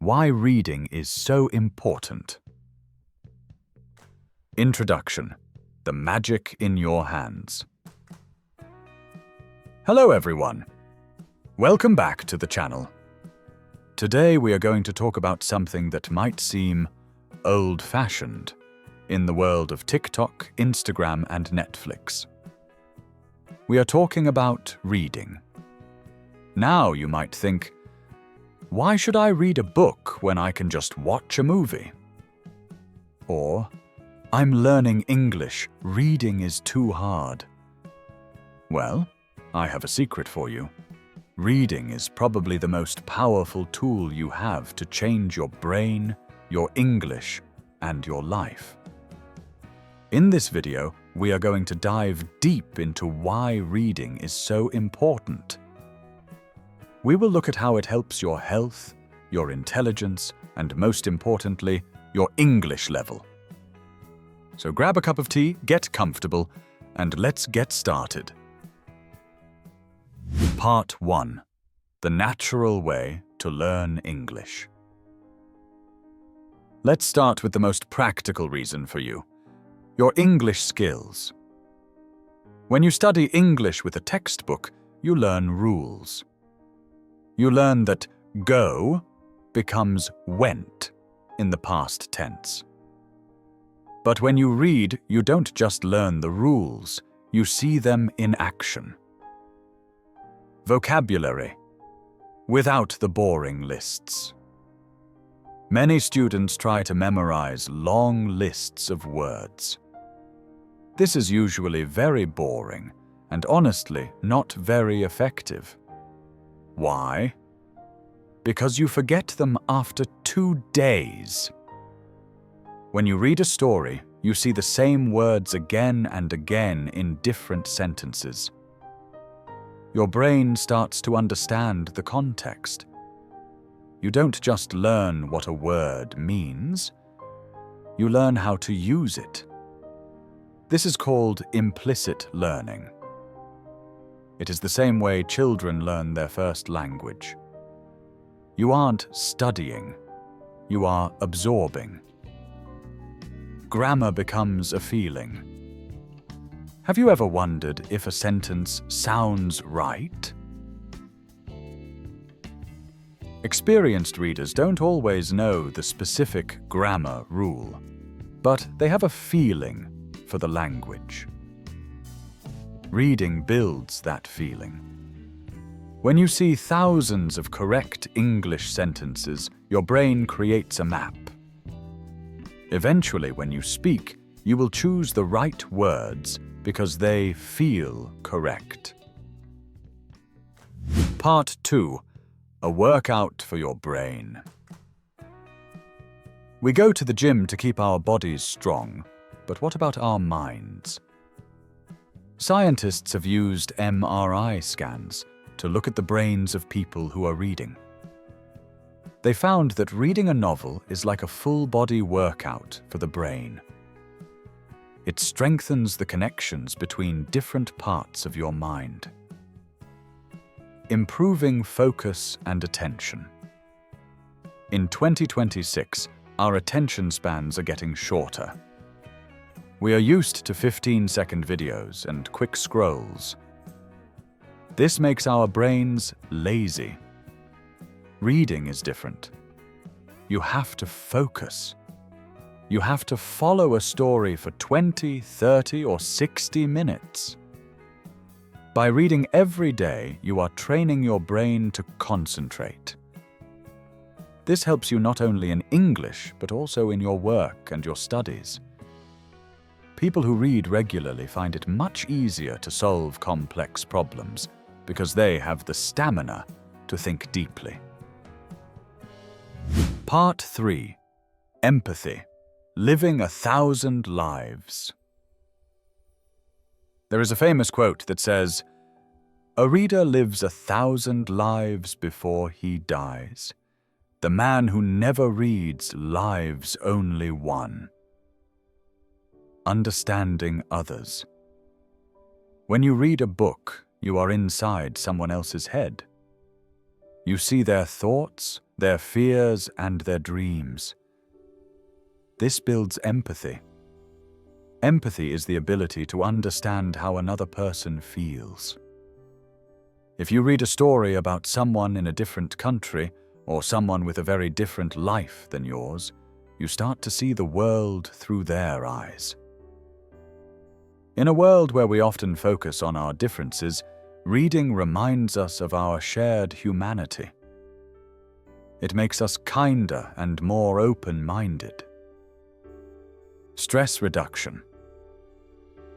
why reading is so important. Introduction: The magic in your hands. Hello everyone. Welcome back to the channel. Today we are going to talk about something that might seem old-fashioned in the world of TikTok, Instagram, and Netflix. We are talking about reading. Now you might think, why should I read a book when I can just watch a movie? Or, I'm learning English, reading is too hard. Well, I have a secret for you. Reading is probably the most powerful tool you have to change your brain, your English, and your life. In this video, we are going to dive deep into why reading is so important. We will look at how it helps your health, your intelligence, and most importantly, your English level. So grab a cup of tea, get comfortable, and let's get started. Part 1. The natural way to learn English. Let's start with the most practical reason for you: your English skills. When you study English with a textbook, you learn rules. You learn that go becomes went in the past tense. But when you read, you don't just learn the rules, you see them in action. Vocabulary, without the boring lists. Many students try to memorize long lists of words. This is usually very boring and honestly not very effective. Why? Because you forget them after 2 days. When you read a story, you see the same words again and again in different sentences. Your brain starts to understand the context. You don't just learn what a word means, you learn how to use it. This is called implicit learning. It is the same way children learn their first language. You aren't studying, you are absorbing. Grammar becomes a feeling. Have you ever wondered if a sentence sounds right? Experienced readers don't always know the specific grammar rule, but they have a feeling for the language. Reading builds that feeling. When you see thousands of correct English sentences, your brain creates a map. Eventually, when you speak, you will choose the right words because they feel correct. Part 2. A workout for your brain. We go to the gym to keep our bodies strong, but what about our minds? Scientists have used MRI scans to look at the brains of people who are reading. They found that reading a novel is like a full-body workout for the brain. It strengthens the connections between different parts of your mind, improving focus and attention. In 2026, our attention spans are getting shorter. We are used to 15-second videos and quick scrolls. This makes our brains lazy. Reading is different. You have to focus. You have to follow a story for 20, 30, or 60 minutes. By reading every day, you are training your brain to concentrate. This helps you not only in English, but also in your work and your studies. People who read regularly find it much easier to solve complex problems because they have the stamina to think deeply. Part 3. Empathy. Living 1,000 lives. There is a famous quote that says, "A reader lives 1,000 lives before he dies. The man who never reads lives only one." Understanding others. When you read a book, you are inside someone else's head. You see their thoughts, their fears and their dreams. This builds empathy. Empathy is the ability to understand how another person feels. If you read a story about someone in a different country or someone with a very different life than yours, you start to see the world through their eyes. In a world where we often focus on our differences, reading reminds us of our shared humanity. It makes us kinder and more open-minded. Stress reduction.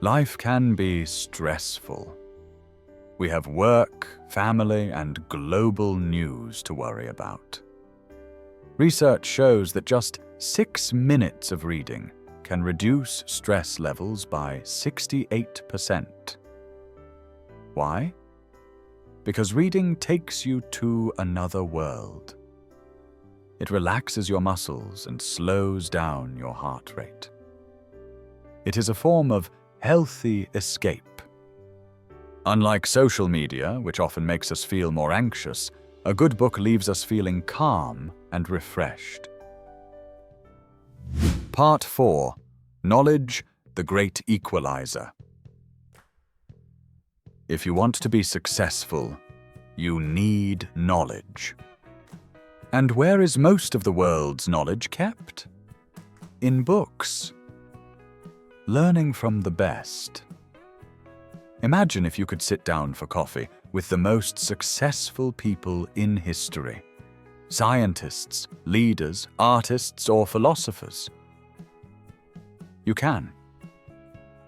Life can be stressful. We have work, family, and global news to worry about. Research shows that just 6 minutes of reading can reduce stress levels by 68%. Why? Because reading takes you to another world. It relaxes your muscles and slows down your heart rate. It is a form of healthy escape. Unlike social media, which often makes us feel more anxious, a good book leaves us feeling calm and refreshed. Part 4. Knowledge, the Great Equalizer. If you want to be successful, you need knowledge. And where is most of the world's knowledge kept? In books. Learning from the best. Imagine if you could sit down for coffee with the most successful people in history. Scientists, leaders, artists, or philosophers. You can.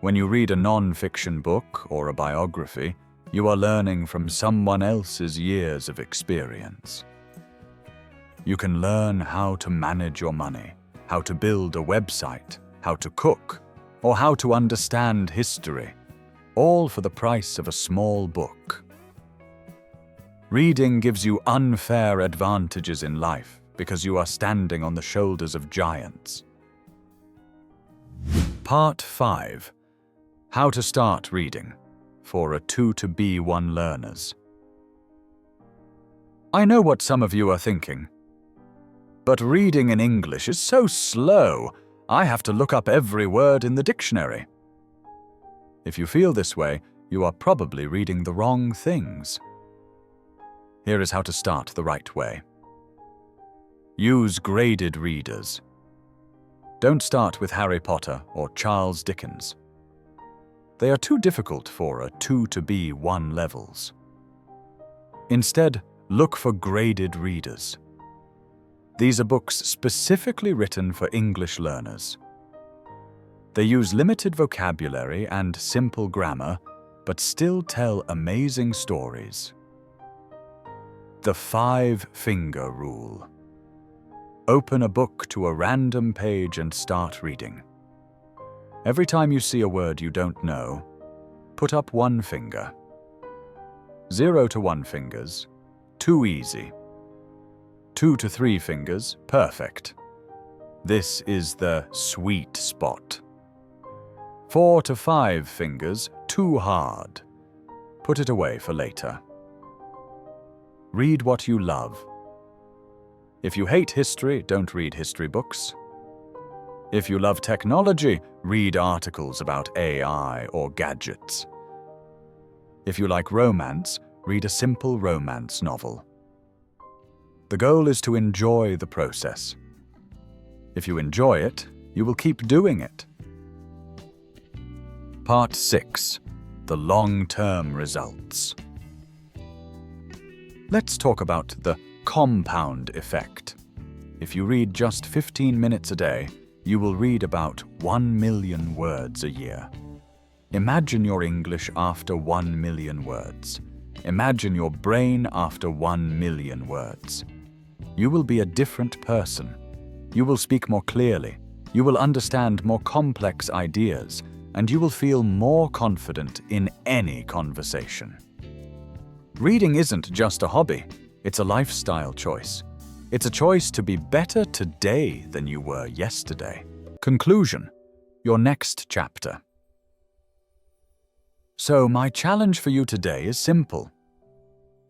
When you read a non-fiction book or a biography, you are learning from someone else's years of experience. You can learn how to manage your money, how to build a website, how to cook, or how to understand history, all for the price of a small book. Reading gives you unfair advantages in life because you are standing on the shoulders of giants. Part 5. How to start reading for a 2 to B1 learners. I know what some of you are thinking. But reading in English is so slow, I have to look up every word in the dictionary. If you feel this way, you are probably reading the wrong things. Here is how to start the right way. Use graded readers. Don't start with Harry Potter or Charles Dickens. They are too difficult for a 2 to B1 levels. Instead, look for graded readers. These are books specifically written for English learners. They use limited vocabulary and simple grammar, but still tell amazing stories. The 5-finger rule. Open a book to a random page and start reading. Every time you see a word you don't know, put up 1 finger. 0 to 1 fingers, too easy. 2 to 3 fingers, perfect. This is the sweet spot. 4 to 5 fingers, too hard. Put it away for later. Read what you love. If you hate history, don't read history books. If you love technology, read articles about AI or gadgets. If you like romance, read a simple romance novel. The goal is to enjoy the process. If you enjoy it, you will keep doing it. Part 6. The long-term results. Let's talk about the compound effect. If you read just 15 minutes a day, you will read about 1 million words a year. Imagine your English after 1 million words. Imagine your brain after 1 million words. You will be a different person. You will speak more clearly. You will understand more complex ideas, and you will feel more confident in any conversation. Reading isn't just a hobby, it's a lifestyle choice. It's a choice to be better today than you were yesterday. Conclusion: your next chapter. So my challenge for you today is simple.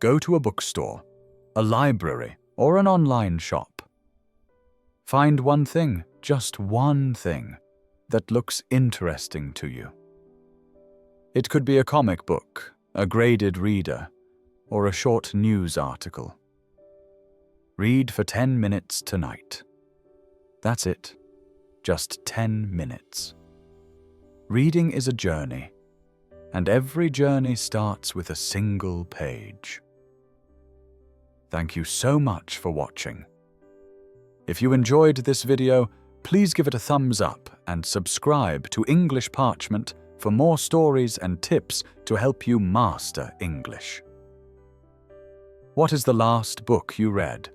Go to a bookstore, a library, or an online shop. Find one thing, just one thing, that looks interesting to you. It could be a comic book, a graded reader, or a short news article. Read for 10 minutes tonight. That's it. Just 10 minutes. Reading is a journey, and every journey starts with a single page. Thank you so much for watching. If you enjoyed this video, please give it a thumbs up and subscribe to English Parchment for more stories and tips to help you master English. What is the last book you read?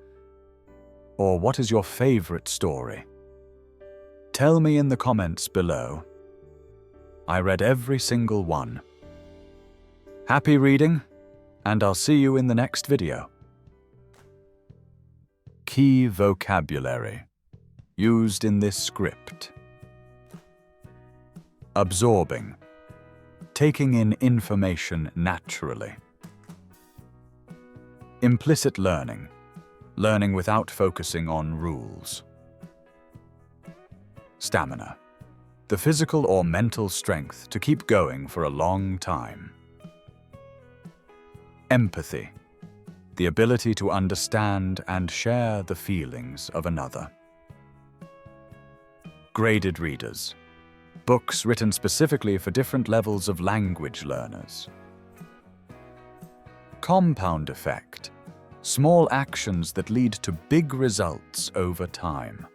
Or what is your favorite story? Tell me in the comments below. I read every single one. Happy reading, and I'll see you in the next video. Key vocabulary used in this script. Absorbing, taking in information naturally. Implicit learning, learning without focusing on rules. Stamina, the physical or mental strength to keep going for a long time. Empathy, the ability to understand and share the feelings of another. Graded readers, books written specifically for different levels of language learners. Compound effect, small actions that lead to big results over time.